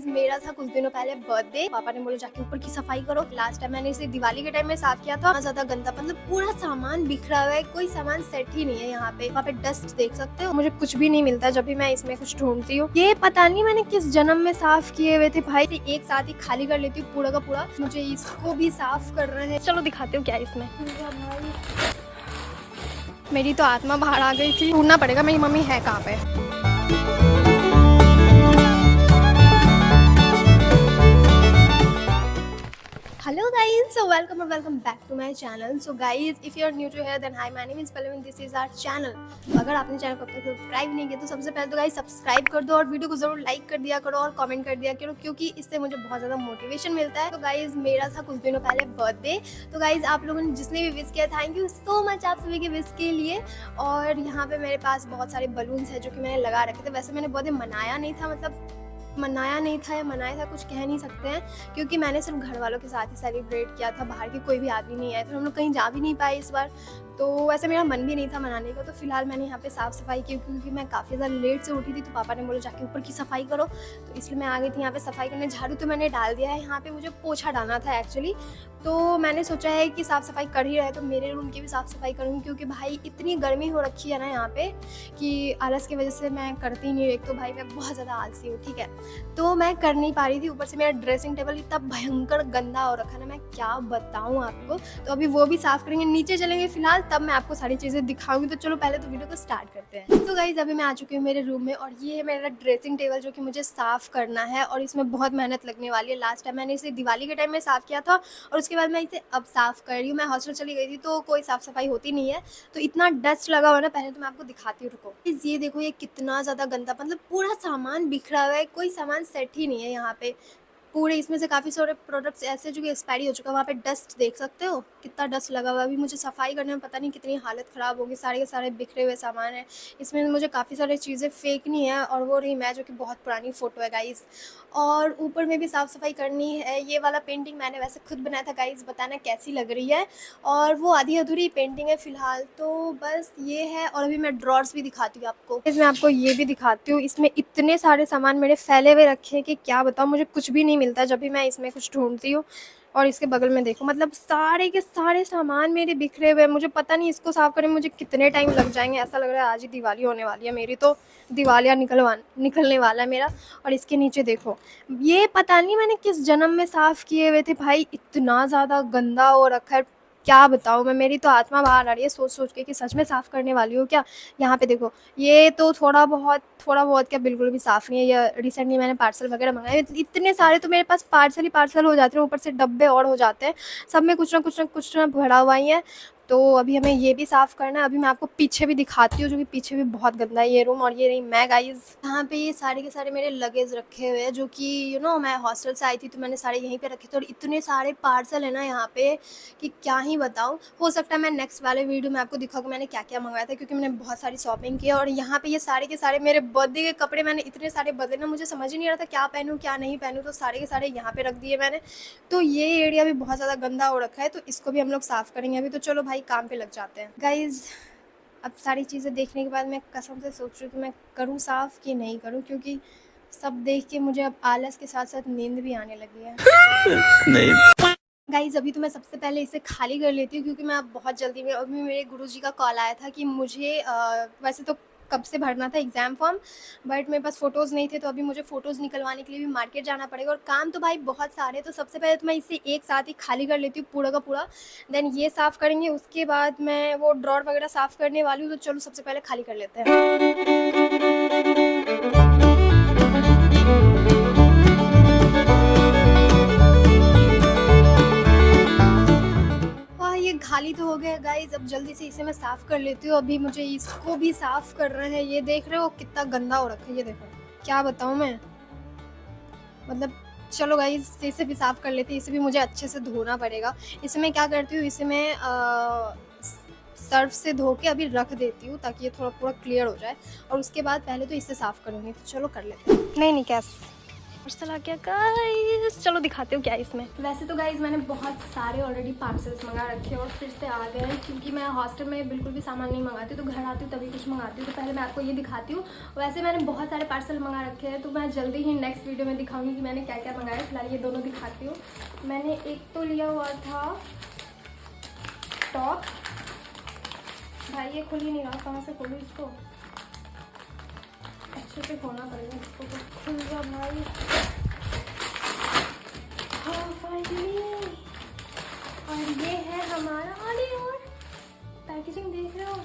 मेरा था कुछ दिनों पहले बर्थडे। पापा ने बोला जाके ऊपर की सफाई करो। लास्ट टाइम मैंने इसे दिवाली के टाइम में साफ किया था। ज्यादा गंदा, मतलब पूरा सामान बिखरा हुआ है, कोई सामान सेट ही नहीं है। यहाँ पे डस्ट देख सकते हो। मुझे कुछ भी नहीं मिलता जब भी मैं इसमें कुछ ढूंढती हूँ। ये पता नहीं मैंने किस जन्म में साफ किए हुए थे भाई। एक साथ ही खाली कर लेती हूँ पूरा का पूरा। मुझे इसको भी साफ कर रहे हैं। चलो दिखाती हूँ क्या है इसमें। मेरी तो आत्मा बाहर आ गई थी। ढूंढना पड़ेगा मेरी मम्मी है कहाँ पे। Hello guys, so welcome or welcome back to my channel. So guys, if you are new to here then hi, my name is Pallavi and this is our channel. तो अगर आपने चैनल को अब तक subscribe नहीं किया तो सबसे पहले तो गाइस सब्सक्राइब कर दो और वीडियो को जरूर लाइक कर दिया करो और कमेंट कर दिया करो, क्योंकि इससे मुझे बहुत ज़्यादा मोटिवेशन मिलता है। तो गाइस मेरा था कुछ दिनों पहले बर्थडे। तो गाइस आप लोगों ने जिसने भी विश किया थैंक यू सो मच आप सभी के विश के लिए। और यहाँ पे मेरे पास बहुत सारे बलून्स है जो कि मैंने लगा रखे थे। वैसे मैंने बर्थडे मनाया नहीं था, मतलब मनाया नहीं था या मनाया था कुछ कह नहीं सकते हैं, क्योंकि मैंने सिर्फ घर वालों के साथ ही सेलिब्रेट किया था। बाहर के कोई भी आदमी नहीं आए थे, हम लोग कहीं जा भी नहीं पाए इस बार। तो वैसे मेरा मन भी नहीं था मनाने का। तो फिलहाल मैंने यहाँ पे साफ़ सफाई की, क्योंकि मैं काफ़ी ज़्यादा लेट से उठी थी। तो पापा ने बोला जाके ऊपर की सफाई करो, तो इसलिए मैं आ गई थी यहाँ पे सफाई करने। झाड़ू तो मैंने डाल दिया है, यहाँ पे मुझे पोछा डालना था एक्चुअली। तो मैंने सोचा है कि साफ़ सफाई कर ही रहे तो मेरे रूम की भी साफ़ सफाई करूँगी, क्योंकि भाई इतनी गर्मी हो रखी है ना यहाँ पे कि आलस की वजह से मैं करती नहीं हूँ। एक तो भाई मैं बहुत ज़्यादा आलसी हूँ, ठीक है, तो मैं कर नहीं पा रही थी। ऊपर से मेरा ड्रेसिंग टेबल इतना भयंकर गंदा हो रखा है ना, मैं क्या बताऊँ आपको। तो अभी वो भी साफ़ करेंगे, नीचे चलेंगे फिलहाल, तब मैं आपको सारी चीज़ें दिखाऊंगी। तो चलो पहले तो वीडियो को स्टार्ट करते हैं। तो गाइस अभी मैं आ चुकी हूँ मेरे रूम में और ये है मेरा ड्रेसिंग टेबल जो कि मुझे साफ़ करना है और इसमें बहुत मेहनत लगने वाली है। लास्ट टाइम मैंने इसे दिवाली के टाइम में साफ़ किया था और उसके बाद मैं इसे अब साफ़ कर रही हूँ। मैं हॉस्टल चली गई थी तो कोई साफ़ सफाई होती नहीं है, तो इतना डस्ट लगा हुआ ना। पहले तो मैं आपको दिखाती हूँ, रुको। ये देखो ये कितना ज़्यादा गंदा, मतलब पूरा सामान बिखरा हुआ है, कोई सामान सेट ही नहीं है यहाँ पे पूरे। इसमें से काफ़ी सारे प्रोडक्ट्स ऐसे जो कि एक्सपायरी हो चुका है। वहाँ पे डस्ट देख सकते हो कितना डस्ट लगा हुआ है। अभी मुझे सफाई करने में पता नहीं कितनी हालत ख़राब होगी। सारे के सारे बिखरे हुए सामान है। इसमें मुझे काफ़ी सारी चीज़ें फेंकनी है और वो रही मैं, जो कि बहुत पुरानी फ़ोटो है गाइज़। और ऊपर में भी साफ़ सफाई करनी है। ये वाला पेंटिंग मैंने वैसे खुद बनाया था गाइज़, बताना कैसी लग रही है। और वो आधी अधूरी पेंटिंग है फ़िलहाल, तो बस ये है। और अभी मैं ड्रॉर्स भी दिखाती हूँ आपको। मैं आपको ये भी दिखाती हूँ। इसमें इतने सारे सामान मेरे फैले हुए रखे हैं कि क्या बताऊँ, मुझे कुछ भी नहीं मिलता जब भी मैं इसमें कुछ ढूंढती हूँ। और इसके बगल में देखो, मतलब सारे के सारे सामान मेरे बिखरे हुए हैं। मुझे पता नहीं इसको साफ़ करने में मुझे कितने टाइम लग जाएंगे। ऐसा लग रहा है आज ही दिवाली होने वाली है मेरी, तो दिवालिया निकलने वाला है मेरा। और इसके नीचे देखो, ये पता नहीं मैंने किस जन्म में साफ़ किए हुए थे भाई। इतना ज़्यादा गंदा हो रखा है, क्या बताऊँ मैं। मेरी तो आत्मा बाहर आ रही है सोच सोच के कि सच में साफ़ करने वाली हूँ क्या। यहाँ पे देखो, ये तो थोड़ा बहुत क्या, बिल्कुल भी साफ़ नहीं है। ये रिसेंटली मैंने पार्सल वगैरह मंगाए। इतने सारे तो मेरे पास पार्सल ही पार्सल हो जाते हैं, ऊपर से डब्बे और हो जाते हैं। सब में कुछ ना भरा हुआ ही है। तो अभी हमें ये भी साफ़ करना है। अभी मैं आपको पीछे भी दिखाती हूँ, जो कि पीछे भी बहुत गंदा है ये रूम। और ये रही मैं गाइज़। यहाँ पे ये सारे के सारे मेरे लगेज रखे हुए हैं, जो कि मैं हॉस्टल से आई थी तो मैंने सारे यहीं पे रखे थे। और इतने सारे पार्सल है ना यहाँ पे कि क्या ही बताऊँ। हो सकता है मैं नेक्स्ट वाले वीडियो में आपको दिखाऊँ कि मैंने क्या क्या मंगाया था, क्योंकि मैंने बहुत सारी शॉपिंग की है। और यहाँ पे ये सारे के सारे मेरे बर्थडे के कपड़े मैंने इतने सारे बदले ना, मुझे समझ ही नहीं आ रहा था क्या पहनूँ क्या नहीं पहनूँ। तो सारे के सारे यहाँ पे रख दिए मैंने। तो ये एरिया भी बहुत ज़्यादा गंदा हो रखा है, तो इसको भी हम लोग साफ़ करेंगे अभी। तो चलो भाई काम पे लग जाते हैं गाइज़। अब सारी चीज़ें देखने के बाद मैं कसम से सोच रही हूँ कि मैं करूँ साफ़ कि नहीं करूँ, क्योंकि सब देख के मुझे अब आलस के साथ साथ नींद भी आने लगी है। नहीं गाइज़ अभी तो मैं सबसे पहले इसे खाली कर लेती हूँ, क्योंकि मैं अब बहुत जल्दी में। अभी मेरे गुरुजी का कॉल आया था कि मुझे वैसे तो कब से भरना था एग्ज़ाम फॉर्म, बट मेरे पास फ़ोटोज़ नहीं थे। तो अभी मुझे फ़ोटोज़ निकलवाने के लिए भी मार्केट जाना पड़ेगा और काम तो भाई बहुत सारे। तो सबसे पहले तो मैं इसे एक साथ ही खाली कर लेती हूँ पूरा का पूरा, देन ये साफ़ करेंगे। उसके बाद मैं वो ड्रॉर वगैरह साफ़ करने वाली हूँ। तो चलो सबसे पहले खाली कर लेते हैं। ये खाली तो हो गया गाइज़। अब जल्दी से इसे मैं साफ़ कर लेती हूँ। अभी मुझे इसको भी साफ़ करना है। ये देख रहे हो कितना गंदा हो रखा है, ये देखो, क्या बताऊँ मैं। मतलब चलो गाइज़ इसे भी साफ़ कर लेती हूँ। इसे भी मुझे अच्छे से धोना पड़ेगा। इसे मैं क्या करती हूँ, इसे मैं सर्फ़ से धो के अभी रख देती हूँ, ताकि ये पूरा क्लियर हो जाए। और उसके बाद पहले तो इसे साफ़ करूँगी। तो चलो कर लेते हैं। नहीं कैस पार्सल आ गया गाइस, चलो दिखाते हो क्या है इसमें। वैसे तो गाइस मैंने बहुत सारे ऑलरेडी पार्सल्स मंगा रखे हैं और फिर से आ गए हैं, क्योंकि मैं हॉस्टल में बिल्कुल भी सामान नहीं मंगाती, तो घर आती हूँ तभी कुछ मंगाती हूँ। तो पहले मैं आपको ये दिखाती हूँ। वैसे मैंने बहुत सारे पार्सल मंगा रखे हैं, तो मैं जल्दी ही नेक्स्ट वीडियो में दिखाऊंगी कि मैंने क्या क्या मंगाया। फिलहाल ये दोनों दिखाती हूँ। मैंने एक तो लिया हुआ था टॉप। भाई ये खुल ही नहीं रहा, कहाँ से खोलूँ इसको, अच्छे से खोलना पड़ेगा इसको। तो खुल गया भाई, हाँ फाइनली। और ये है हमारा, अरे और पैकेजिंग देख रहे हो,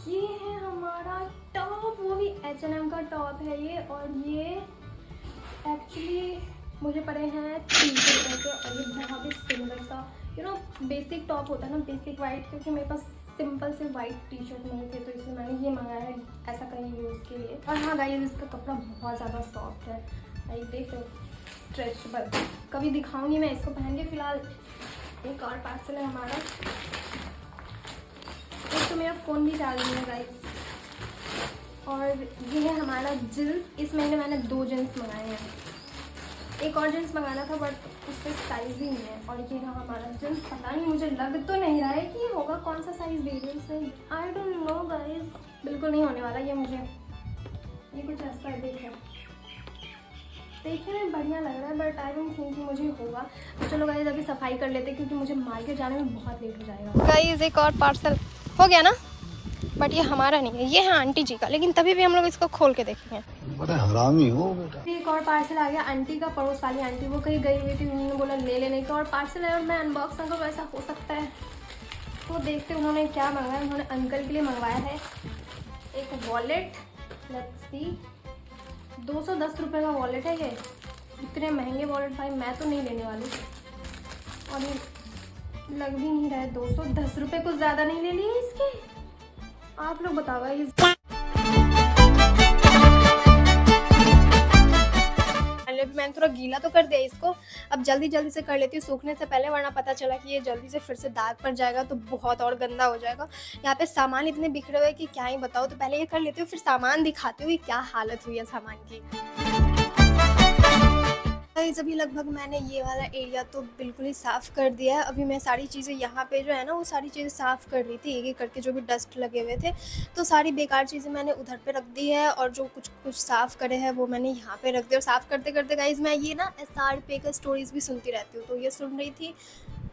ये है हमारा टॉप, वो भी H&M का टॉप है ये। और ये एक्चुअली मुझे पड़े हैं 300 रुपये के, और ये बहुत ही सिंपल सा बेसिक टॉप होता है ना, बेसिक वाइट, क्योंकि मेरे पास सिंपल से वाइट टी शर्ट नहीं थे, तो इसलिए मैंने ये मंगाया है ऐसा कहीं यूज़ के लिए। और हाँ गाइस, इसका कपड़ा बहुत ज़्यादा सॉफ्ट है, भाई देख लो, स्ट्रेचेबल। कभी दिखाऊंगी मैं इसको पहन के। फिलहाल एक और पार्सल है हमारा, एक तो मेरा फ़ोन भी चार्ज नहीं है गाइस। और ये है हमारा जींस। इस महीने मैंने 2 जींस मंगाए हैं, एक और जींस मंगाना था बट उससे साइज़ ही नहीं है। और ये रहा हमारा जींस, पता नहीं, मुझे लग तो नहीं रहा है कि ये होगा, कौन सा साइज़ दे रही है इससे, आई डोंट नो गाइस, बिल्कुल नहीं होने वाला ये मुझे। ये कुछ ऐसा है, देखने में बढ़िया लग रहा है बट आई डोंट थिंक कि मुझे होगा। तो चलो गाइस अभी सफाई कर लेते हैं, क्योंकि मुझे मार्केट जाने में बहुत लेट हो जाएगा। गाइस एक और पार्सल हो गया ना, बट ये हमारा नहीं है, ये है आंटी जी का, लेकिन तभी भी हम लोग इसको खोल के देखेंगे। बड़ा हरामी हो बेटा। एक और पार्सल आ गया आंटी का, पड़ोस वाली आंटी, वो कहीं गई हुई थी, उन्होंने बोला ले लेने का, और पार्सल है और मैं अनबॉक्स ना करूँ, ऐसा हो सकता है। तो देखते उन्होंने क्या मंगाया। उन्होंने अंकल के लिए मंगवाया है एक वॉलेट, लेट्स सी, 210 रुपये का वॉलेट है ये। इतने महंगे वॉलेट भाई मैं तो नहीं लेने वाली, और ये लग भी नहीं रहा है, 210 रुपये कुछ ज़्यादा नहीं ले लिए इसके, आप लोग बताओ ये। मैंने थोड़ा गीला तो कर दिया इसको, अब जल्दी जल्दी से कर लेती हूँ सूखने से पहले, वरना पता चला कि ये जल्दी से फिर से दाग पड़ जाएगा तो बहुत और गंदा हो जाएगा। यहाँ पे सामान इतने बिखरे हुए कि क्या ही बताओ, तो पहले ये कर लेती हूँ, फिर सामान दिखाती हूँ कि क्या हालत हुई है सामान की। अभी लगभग मैंने ये वाला एरिया तो बिल्कुल ही साफ़ कर दिया है। अभी मैं सारी चीज़ें यहाँ पे जो है ना, वो सारी चीज़ें साफ़ कर रही थी, एक एक करके जो भी डस्ट लगे हुए थे, तो सारी बेकार चीज़ें मैंने उधर पे रख दी है, और जो कुछ कुछ साफ़ करे हैं वो मैंने यहाँ पे रख दिया। और साफ़ करते करते गाइज़ मैं ये ना SRP का स्टोरीज़ भी सुनती रहती हूँ, तो ये सुन रही थी।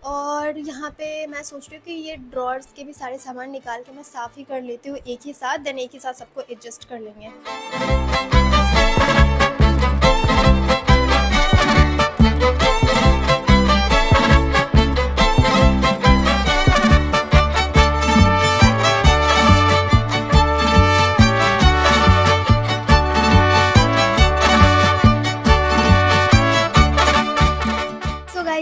और यहाँ पे मैं सोच रही हूँ कि ये ड्रॉर्स के भी सारे सामान निकाल के मैं साफ़ ही कर लेती हूँ एक ही साथ, देन एक ही साथ सबको एडजस्ट कर लेंगे।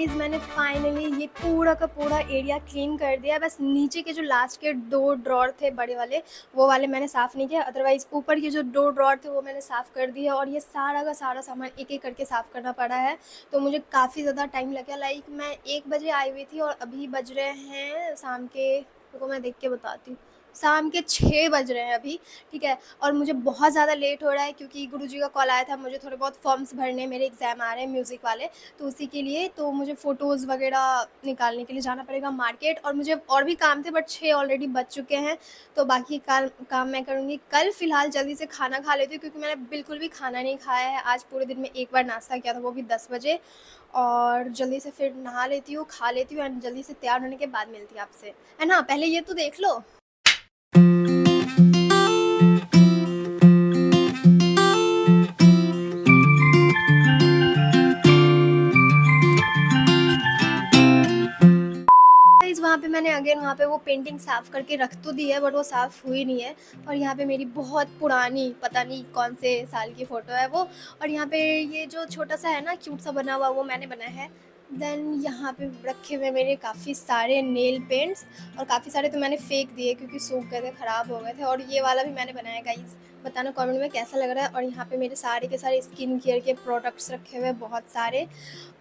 मैंने फाइनली ये पूरा का पूरा एरिया क्लीन कर दिया। बस नीचे के जो लास्ट के 2 ड्रॉर थे बड़े वाले, वो वाले मैंने साफ़ नहीं किया, अदरवाइज़ ऊपर के जो 2 ड्रॉर थे वो मैंने साफ़ कर दिया। और ये सारा का सारा सामान एक एक करके साफ़ करना पड़ा है, तो मुझे काफ़ी ज़्यादा टाइम लगा। लाइक मैं 1 बजे आई हुई थी और अभी बज रहे हैं शाम के, रुको मैं देख के बताती हूँ, शाम के 6 बज रहे हैं अभी, ठीक है। और मुझे बहुत ज़्यादा लेट हो रहा है, क्योंकि गुरुजी का कॉल आया था, मुझे थोड़े बहुत फॉर्म्स भरने, मेरे एग्ज़ाम आ रहे हैं म्यूज़िक वाले, तो उसी के लिए तो मुझे फ़ोटोज़ वगैरह निकालने के लिए जाना पड़ेगा मार्केट। और मुझे और भी काम थे बट 6 ऑलरेडी बज चुके हैं, तो बाकी काम मैं करूँगी कल। फ़िलहाल जल्दी से खाना खा लेती हूँ, क्योंकि मैंने बिल्कुल भी खाना नहीं खाया है आज पूरे दिन में। एक बार नाश्ता किया था, वो भी 10 बजे, और जल्दी से फिर नहा लेती हूँ, खा लेती हूँ, एंड जल्दी से तैयार होने के बाद मिलती हूँ आपसे, है ना। पहले ये तो देख लो। वहाँ पे मैंने अगेन वहाँ पे वो पेंटिंग साफ़ करके रख तो दी है, बट वो साफ़ हुई नहीं है। और यहाँ पे मेरी बहुत पुरानी, पता नहीं कौन से साल की फ़ोटो है वो, और यहाँ पे ये जो छोटा सा है ना क्यूट सा बना हुआ, वो मैंने बनाया है। देन यहाँ पे रखे हुए मेरे काफ़ी सारे नेल पेंट्स, और काफ़ी सारे तो मैंने फेंक दिए क्योंकि सूख गए थे, ख़राब हो गए थे। और ये वाला भी मैंने बनाया, गाइस बताना कमेंट में कैसा लग रहा है। और यहाँ पे मेरे सारे के सारे स्किन केयर के प्रोडक्ट्स रखे हुए बहुत सारे,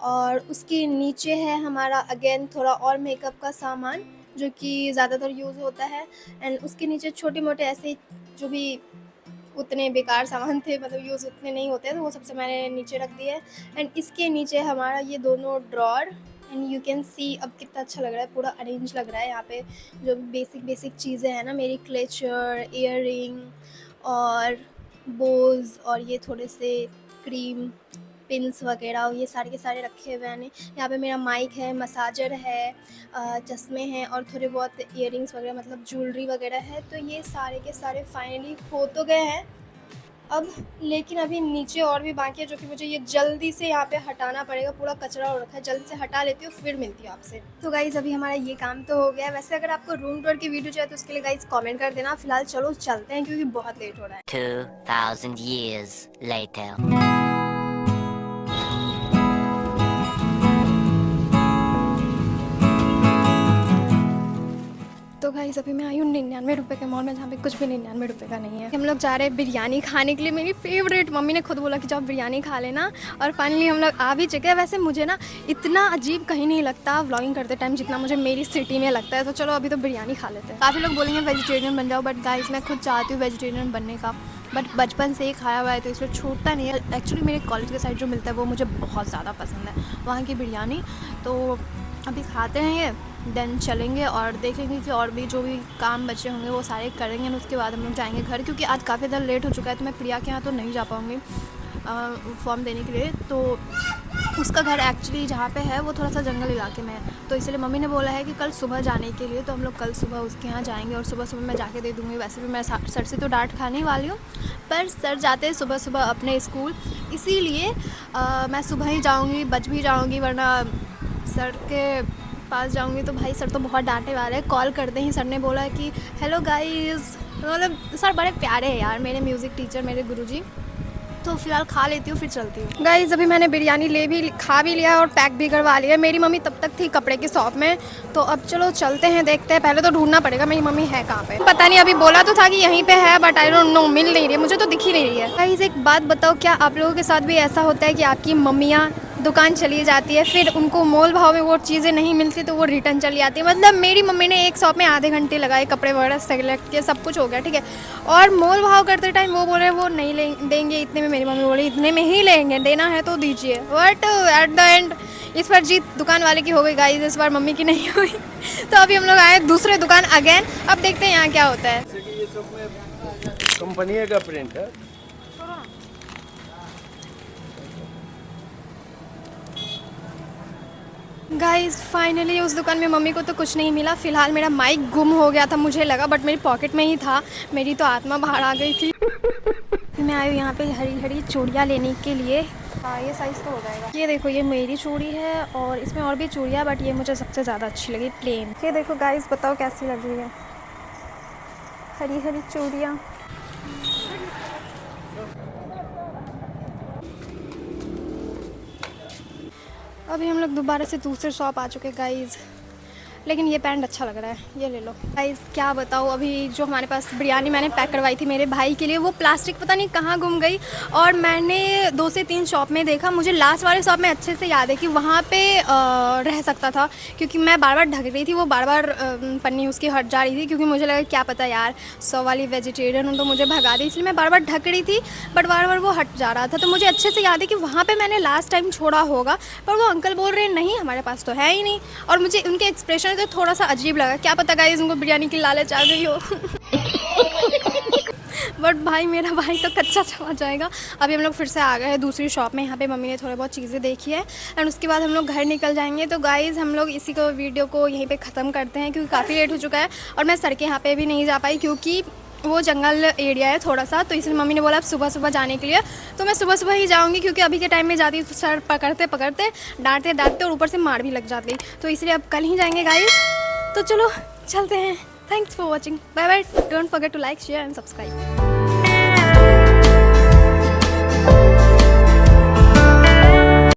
और उसके नीचे है हमारा अगेन थोड़ा और मेकअप का सामान, जो कि ज़्यादातर यूज़ होता है। एंड उसके नीचे छोटे मोटे ऐसे जो भी उतने बेकार सामान थे, मतलब यूज़ उतने नहीं होते, तो वो सबसे मैंने नीचे रख दिया है। एंड इसके नीचे हमारा ये दोनों drawer, and you can see अब कितना अच्छा लग रहा है, पूरा अरेंज लग रहा है। यहाँ पे जो बेसिक चीज़ें हैं ना, मेरी क्लेचर, ईयररिंग और बोज और ये थोड़े से क्रीम पिन्स वगैरह, ये सारे के सारे रखे हुए हैं। यहाँ पे मेरा माइक है, मसाजर है, चश्मे हैं और थोड़े बहुत इयररिंग्स वगैरह, मतलब ज्वेलरी वगैरह है। तो ये सारे के सारे फाइनली हो तो गए हैं अब, लेकिन अभी नीचे और भी बाकी है, जो कि मुझे ये जल्दी से यहाँ पे हटाना पड़ेगा। पूरा कचरा हो रखा है, जल्दी से हटा लेती हूँ, फिर मिलती हूँ आपसे। तो गाइज़ अभी हमारा ये काम तो हो गया है। वैसे अगर आपको रूम टूर की वीडियो चाहिए तो उसके लिए गाइज़ कमेंट कर देना। फिलहाल चलो चलते हैं, क्योंकि बहुत लेट हो रहा है। 2000 years later. तो गाइस अभी मैं आई हूँ 99 रुपये के मॉल में, जहाँ पे कुछ भी 99 रुपये का नहीं है। हम लोग जा रहे हैं बिरयानी खाने के लिए, मेरी फेवरेट। मम्मी ने खुद बोला कि जाओ बिरयानी खा लेना, और फाइनली हम लोग आ भी चुके हैं। वैसे मुझे ना इतना अजीब कहीं नहीं लगता व्लॉगिंग करते टाइम जितना मुझे मेरी सिटी में लगता है। तो चलो अभी तो बिरयानी खा लेते हैं। काफ़ी लोग बोलेंगे वेजिटेरियन बन जाओ, बट गाइस मैं खुद चाहती हूँ वेजिटेरियन बनने का, बट बचपन से ही खाया हुआ है तो इसलिए छूटता नहीं है। एक्चुअली मेरे कॉलेज के साइड जो मिलता है वो मुझे बहुत ज़्यादा पसंद है, वहाँ की बिरयानी। तो अभी खाते हैं ये, देन चलेंगे और देखेंगे कि और भी जो भी काम बचे होंगे वो सारे करेंगे। और उसके बाद हम लोग जाएंगे घर, क्योंकि आज काफ़ी ज़्यादा लेट हो चुका है। तो मैं प्रिया के यहाँ तो नहीं जा पाऊँगी फॉर्म देने के लिए। तो उसका घर एक्चुअली जहाँ पे है वो थोड़ा सा जंगल इलाके में है, तो इसलिए मम्मी ने बोला है कि कल सुबह जाने के लिए। तो हम लोग कल सुबह उसके यहाँ जाएंगे और सुबह सुबह मैं जाके दे दूँगी। वैसे भी मैं सर से तो डांट खाने वाली हूँ, पर सर जाते हैं सुबह सुबह अपने स्कूल, इसीलिए मैं सुबह ही जाऊँगी, बच भी जाऊँगी, वरना सर के पास जाऊँगी तो भाई सर तो बहुत डांटे वाले हैं। कॉल करते ही सर ने बोला कि हेलो गाइस, मतलब सर बड़े प्यारे हैं यार, मेरे म्यूज़िक टीचर, मेरे गुरुजी। तो फिलहाल खा लेती हूँ, फिर चलती हूँ। गाइस अभी मैंने बिरयानी खा भी लिया और पैक भी करवा लिया। मेरी मम्मी तब तक थी कपड़े की शॉप में, तो अब चलो चलते हैं, देखते हैं। पहले तो ढूंढना पड़ेगा मेरी मम्मी है कहाँ पे। पता नहीं, अभी बोला तो था कि यहीं पे है, बट आई डोंट नो, मिल नहीं रही है, मुझे तो दिख ही नहीं रही है। गाइस एक बात बताओ, क्या आप लोगों के साथ भी ऐसा होता है कि आपकी मम्मियाँ दुकान चली जाती है, फिर उनको मोल भाव में वो चीज़ें नहीं मिलती तो वो रिटर्न चली जाती है? मतलब मेरी मम्मी ने एक शॉप में आधे घंटे लगाए, कपड़े वगैरह सेलेक्ट किए, सब कुछ हो गया, ठीक है, और मोल भाव करते टाइम वो बोल रहे हैं वो नहीं देंगे इतने में। मेरी मम्मी बोली इतने में ही लेंगे, देना है तो दीजिए। बट एट द एंड इस बार जीत दुकान वाले की हो गई गाइस, इस बार मम्मी की नहीं हुई। तो अभी हम लोग आए दूसरे दुकान अगेन, अब देखते हैं यहाँ क्या होता है। ये सब में कंपनी का प्रिंट है। गाइस फाइनली उस दुकान में मम्मी को तो कुछ नहीं मिला। फिलहाल मेरा माइक गुम हो गया था, मुझे लगा, बट मेरी पॉकेट में ही था। मेरी तो आत्मा बाहर आ गई थी। मैं आई हूँ यहाँ पे हरी हरी चूड़ियाँ लेने के लिए। हाँ ये साइज़ तो हो जाएगा। ये देखो, ये मेरी चूड़ी है और इसमें और भी चूड़ियाँ, बट ये मुझे सबसे ज़्यादा अच्छी लगी, प्लेन। ये देखो गाइस, बताओ कैसी लग रही है हरी हरी चूड़ियाँ। अभी हम लोग दोबारा से दूसरे शॉप आ चुके गाइस, लेकिन ये पैंट अच्छा लग रहा है, ये ले लो। गाइस क्या बताऊँ, अभी जो हमारे पास बिरयानी मैंने पैक करवाई थी मेरे भाई के लिए, वो प्लास्टिक पता नहीं कहाँ गुम गई। और मैंने 2 से 3 शॉप में देखा, मुझे लास्ट वाले शॉप में अच्छे से याद है कि वहाँ पे रह सकता था, क्योंकि मैं बार बार ढक रही थी, वो बार बार पन्नी उसकी हट जा रही थी, क्योंकि मुझे लगा क्या पता यार 100 वाली वेजिटेरियन हूँ तो मुझे भगा दी, इसलिए मैं बार बार ढक रही थी, बट बार बार वो हट जा रहा था। तो मुझे अच्छे से याद है कि वहाँ पर मैंने लास्ट टाइम छोड़ा होगा, पर वो अंकल बोल रहे नहीं हमारे पास तो है ही नहीं। और मुझे उनके एक्सप्रेशन तो थोड़ा सा अजीब लगा, क्या पता गाइस उनको बिरयानी की लालच आ गई हो। बट भाई मेरा भाई तो कच्चा चला जाएगा। अभी हम लोग फिर से आ गए हैं दूसरी शॉप में, यहाँ पे मम्मी ने थोड़ी बहुत चीज़ें देखी है, एंड उसके बाद हम लोग घर निकल जाएंगे। तो गाइस हम लोग इसी को वीडियो को यहीं पे ख़त्म करते हैं, क्योंकि काफ़ी लेट हो चुका है और मैं सर के यहाँ पे भी नहीं जा पाई, क्योंकि वो जंगल एरिया है थोड़ा सा, तो इसलिए मम्मी ने बोला अब सुबह सुबह जाने के लिए। तो मैं सुबह सुबह ही जाऊंगी, क्योंकि अभी के टाइम में जाती तो सर पकड़ते पकड़ते डांटते और ऊपर से मार भी लग जाती, तो इसलिए अब कल ही जाएंगे गाइस। तो चलो चलते हैं। Thanks for watching, bye bye, don't forget to like share and subscribe.